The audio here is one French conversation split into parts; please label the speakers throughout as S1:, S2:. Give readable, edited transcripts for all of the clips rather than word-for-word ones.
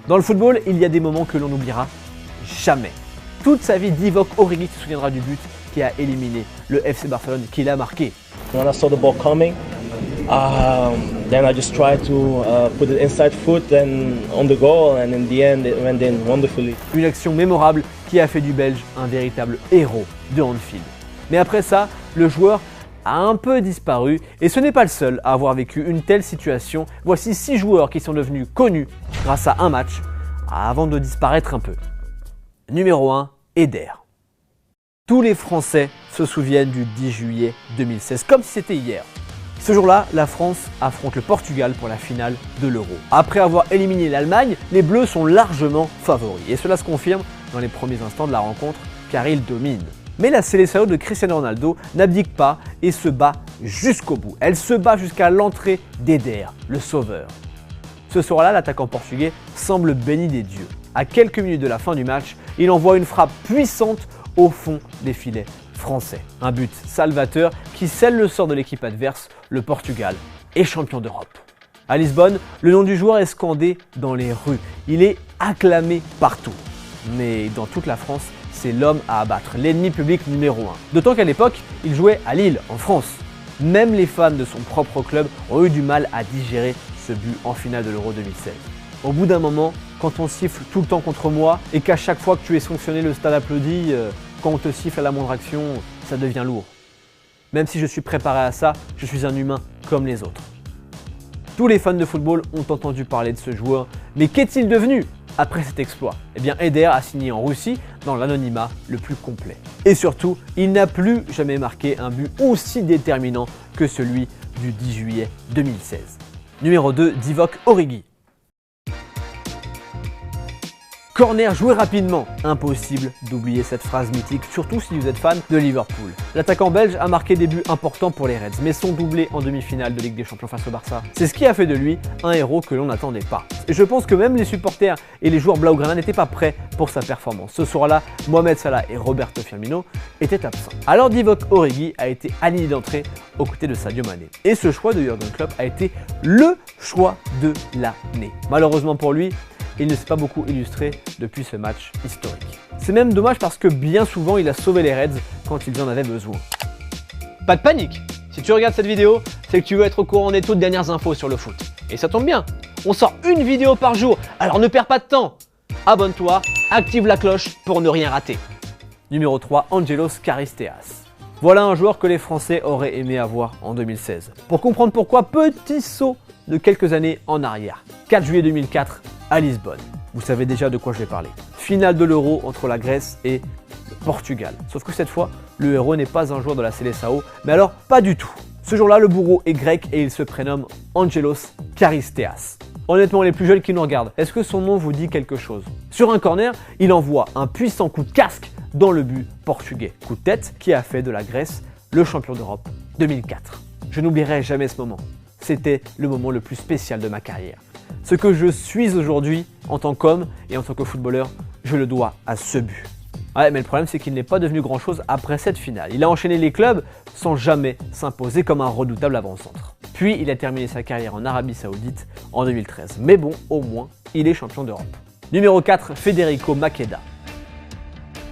S1: Dans le football, il y a des moments que l'on n'oubliera jamais. Toute sa vie, Divock Origi se souviendra du but qui a éliminé le FC Barcelone qu'il a marqué.
S2: When I saw the ball coming, then I just tried to put it inside foot and on the goal, and in the end it went in wonderfully.
S1: Une action mémorable qui a fait du Belge un véritable héros de Anfield. Mais après ça, le joueur a un peu disparu et ce n'est pas le seul à avoir vécu une telle situation. Voici 6 joueurs qui sont devenus connus grâce à un match avant de disparaître un peu. Numéro 1, Eder. Tous les Français se souviennent du 10 juillet 2016, comme si c'était hier. Ce jour-là, la France affronte le Portugal pour la finale de l'Euro. Après avoir éliminé l'Allemagne, les Bleus sont largement favoris. Et cela se confirme dans les premiers instants de la rencontre, car ils dominent. Mais la Seleção de Cristiano Ronaldo n'abdique pas et se bat jusqu'au bout. Elle se bat jusqu'à l'entrée d'Eder, le sauveur. Ce soir-là, l'attaquant portugais semble béni des dieux. À quelques minutes de la fin du match, il envoie une frappe puissante au fond des filets français. Un but salvateur qui scelle le sort de l'équipe adverse, le Portugal est champion d'Europe. À Lisbonne, le nom du joueur est scandé dans les rues. Il est acclamé partout. Mais dans toute la France, c'est l'homme à abattre, l'ennemi public numéro 1. D'autant qu'à l'époque, il jouait à Lille, en France. Même les fans de son propre club ont eu du mal à digérer ce but en finale de l'Euro 2016. Au bout d'un moment, quand on siffle tout le temps contre moi et qu'à chaque fois que tu es sanctionné, le stade applaudit, quand on te siffle à la moindre action, ça devient lourd. Même si je suis préparé à ça, je suis un humain comme les autres. Tous les fans de football ont entendu parler de ce joueur, mais qu'est-il devenu après cet exploit? Eh bien, Eder a signé en Russie dans l'anonymat le plus complet. Et surtout, il n'a plus jamais marqué un but aussi déterminant que celui du 10 juillet 2016. Numéro 2, Divock Origi. Corner joué rapidement. Impossible d'oublier cette phrase mythique, surtout si vous êtes fan de Liverpool. L'attaquant belge a marqué des buts importants pour les Reds, mais son doublé en demi-finale de Ligue des Champions face au Barça, c'est ce qui a fait de lui un héros que l'on n'attendait pas. Et je pense que même les supporters et les joueurs blaugrana n'étaient pas prêts pour sa performance. Ce soir-là, Mohamed Salah et Roberto Firmino étaient absents. Alors Divock Origi a été aligné d'entrée aux côtés de Sadio Mané. Et ce choix de Jürgen Klopp a été le choix de l'année. Malheureusement pour lui, il ne s'est pas beaucoup illustré depuis ce match historique. C'est même dommage parce que bien souvent il a sauvé les Reds quand ils en avaient besoin. Pas de panique, si tu regardes cette vidéo, c'est que tu veux être au courant des toutes dernières infos sur le foot. Et ça tombe bien, on sort une vidéo par jour, alors ne perds pas de temps. Abonne-toi, active la cloche pour ne rien rater. Numéro 3, Angelos Charisteas. Voilà un joueur que les Français auraient aimé avoir en 2016. Pour comprendre pourquoi, petit saut de quelques années en arrière. 4 juillet 2004 à Lisbonne. Vous savez déjà de quoi je vais parler. Finale de l'Euro entre la Grèce et le Portugal. Sauf que cette fois, le héros n'est pas un joueur de la Seleção, mais alors pas du tout. Ce jour-là, le bourreau est grec et il se prénomme Angelos Charisteas. Honnêtement, les plus jeunes qui nous regardent, est-ce que son nom vous dit quelque chose? Sur un corner, il envoie un puissant coup de casque dans le but portugais. Coup de tête qui a fait de la Grèce le champion d'Europe 2004. Je n'oublierai jamais ce moment. C'était le moment le plus spécial de ma carrière. Ce que je suis aujourd'hui en tant qu'homme et en tant que footballeur, je le dois à ce but. Ouais, mais le problème c'est qu'il n'est pas devenu grand chose après cette finale. Il a enchaîné les clubs sans jamais s'imposer comme un redoutable avant-centre. Puis il a terminé sa carrière en Arabie Saoudite en 2013. Mais bon, au moins, il est champion d'Europe. Numéro 4, Federico Maqueda.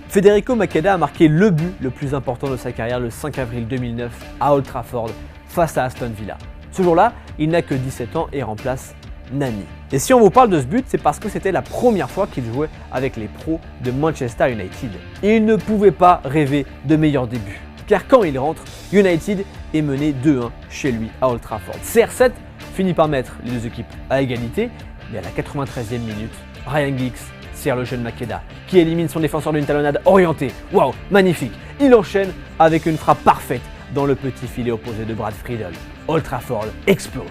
S1: Federico Maqueda a marqué le but le plus important de sa carrière le 5 avril 2009 à Old Trafford face à Aston Villa. Ce jour-là, il n'a que 17 ans et remplace Nani. Et si on vous parle de ce but, c'est parce que c'était la première fois qu'il jouait avec les pros de Manchester United. Et il ne pouvait pas rêver de meilleur début. Car quand il rentre, United est mené 2-1 chez lui à Old Trafford. CR7 finit par mettre les deux équipes à égalité, mais à la 93e minute, Ryan Giggs sert le jeune Maqueda, qui élimine son défenseur d'une talonnade orientée. Waouh, magnifique! Il enchaîne avec une frappe parfaite dans le petit filet opposé de Brad Friedel. Old Trafford explose.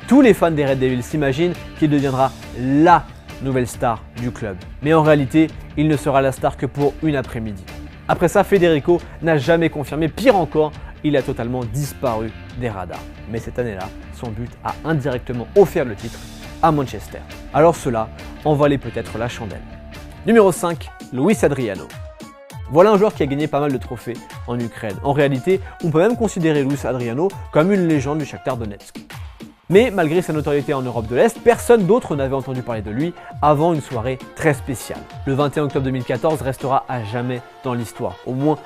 S1: Tous les fans des Red Devils s'imaginent qu'il deviendra la nouvelle star du club. Mais en réalité, il ne sera la star que pour une après-midi. Après ça, Federico n'a jamais confirmé. Pire encore, il a totalement disparu des radars. Mais cette année-là, son but a indirectement offert le titre à Manchester. Alors cela en valait peut-être la chandelle. Numéro 5, Luis Adriano. Voilà un joueur qui a gagné pas mal de trophées en Ukraine. En réalité, on peut même considérer Luis Adriano comme une légende du Shakhtar Donetsk. Mais malgré sa notoriété en Europe de l'Est, personne d'autre n'avait entendu parler de lui avant une soirée très spéciale. Le 21 octobre 2014 restera à jamais dans l'histoire, au moins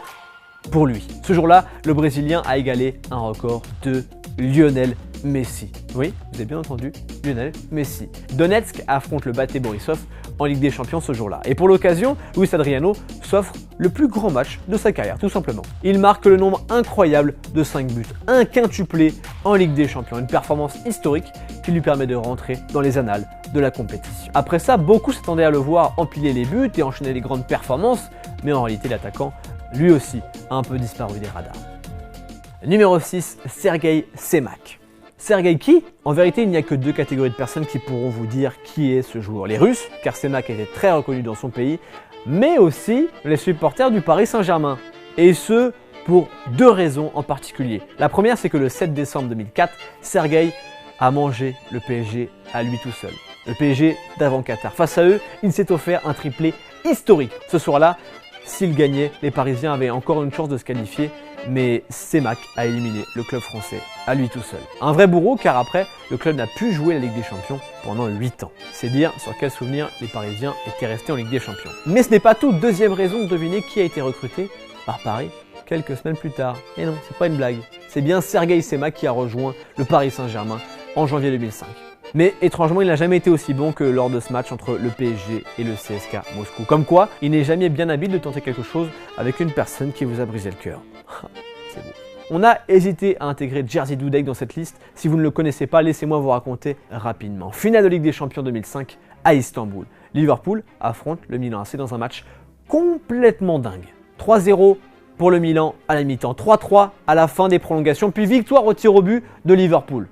S1: pour lui. Ce jour-là, le Brésilien a égalé un record de Lionel Messi. Oui, vous avez bien entendu, Lionel Messi. Donetsk affronte le Bate Borisov en Ligue des Champions ce jour-là. Et pour l'occasion, Luis Adriano s'offre le plus grand match de sa carrière, tout simplement. Il marque le nombre incroyable de 5 buts, un quintuplé en Ligue des Champions, une performance historique qui lui permet de rentrer dans les annales de la compétition. Après ça, beaucoup s'attendaient à le voir empiler les buts et enchaîner les grandes performances, mais en réalité, l'attaquant, lui aussi, a un peu disparu des radars. Numéro 6, Sergei Semak. Sergei qui? En vérité, il n'y a que deux catégories de personnes qui pourront vous dire qui est ce joueur. Les Russes, car Semak était très reconnu dans son pays, mais aussi les supporters du Paris Saint-Germain. Et ce, pour deux raisons en particulier. La première, c'est que le 7 décembre 2004, Sergei a mangé le PSG à lui tout seul. Le PSG d'avant Qatar. Face à eux, il s'est offert un triplé historique. Ce soir-là, s'il gagnait, les Parisiens avaient encore une chance de se qualifier, mais Semak a éliminé le club français à lui tout seul. Un vrai bourreau, car après, le club n'a pu jouer la Ligue des Champions pendant 8 ans. C'est dire sur quel souvenir les Parisiens étaient restés en Ligue des Champions. Mais ce n'est pas tout. Deuxième raison de deviner qui a été recruté par Paris quelques semaines plus tard. Et non, c'est pas une blague. C'est bien Sergei Semak qui a rejoint le Paris Saint-Germain en janvier 2005. Mais étrangement, il n'a jamais été aussi bon que lors de ce match entre le PSG et le CSKA Moscou. Comme quoi, il n'est jamais bien habile de tenter quelque chose avec une personne qui vous a brisé le cœur. C'est beau. On a hésité à intégrer Jerzy Dudek dans cette liste. Si vous ne le connaissez pas, laissez-moi vous raconter rapidement. Finale de Ligue des Champions 2005 à Istanbul. Liverpool affronte le Milan AC dans un match complètement dingue. 3-0 pour le Milan à la mi-temps, 3-3 à la fin des prolongations, puis victoire au tir au but de Liverpool.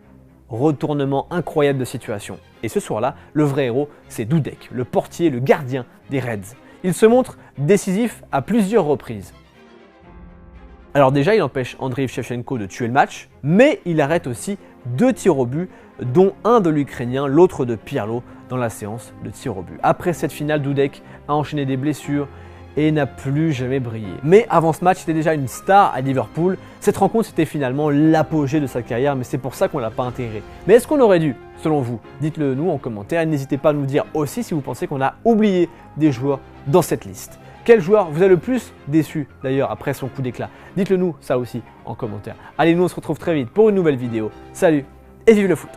S1: Retournement incroyable de situation. Et ce soir-là, le vrai héros, c'est Dudek, le portier, le gardien des Reds. Il se montre décisif à plusieurs reprises. Alors déjà, il empêche Andriy Shevchenko de tuer le match, mais il arrête aussi 2 tirs au but, dont un de l'Ukrainien, l'autre de Pirlo, dans la séance de tirs au but. Après cette finale, Dudek a enchaîné des blessures et n'a plus jamais brillé. Mais avant ce match, il était déjà une star à Liverpool. Cette rencontre, c'était finalement l'apogée de sa carrière, mais c'est pour ça qu'on ne l'a pas intégré. Mais est-ce qu'on aurait dû, selon vous? Dites-le nous en commentaire et n'hésitez pas à nous dire aussi si vous pensez qu'on a oublié des joueurs dans cette liste. Quel joueur vous a le plus déçu d'ailleurs après son coup d'éclat? Dites-le nous ça aussi en commentaire. Allez, nous on se retrouve très vite pour une nouvelle vidéo. Salut et vive le foot!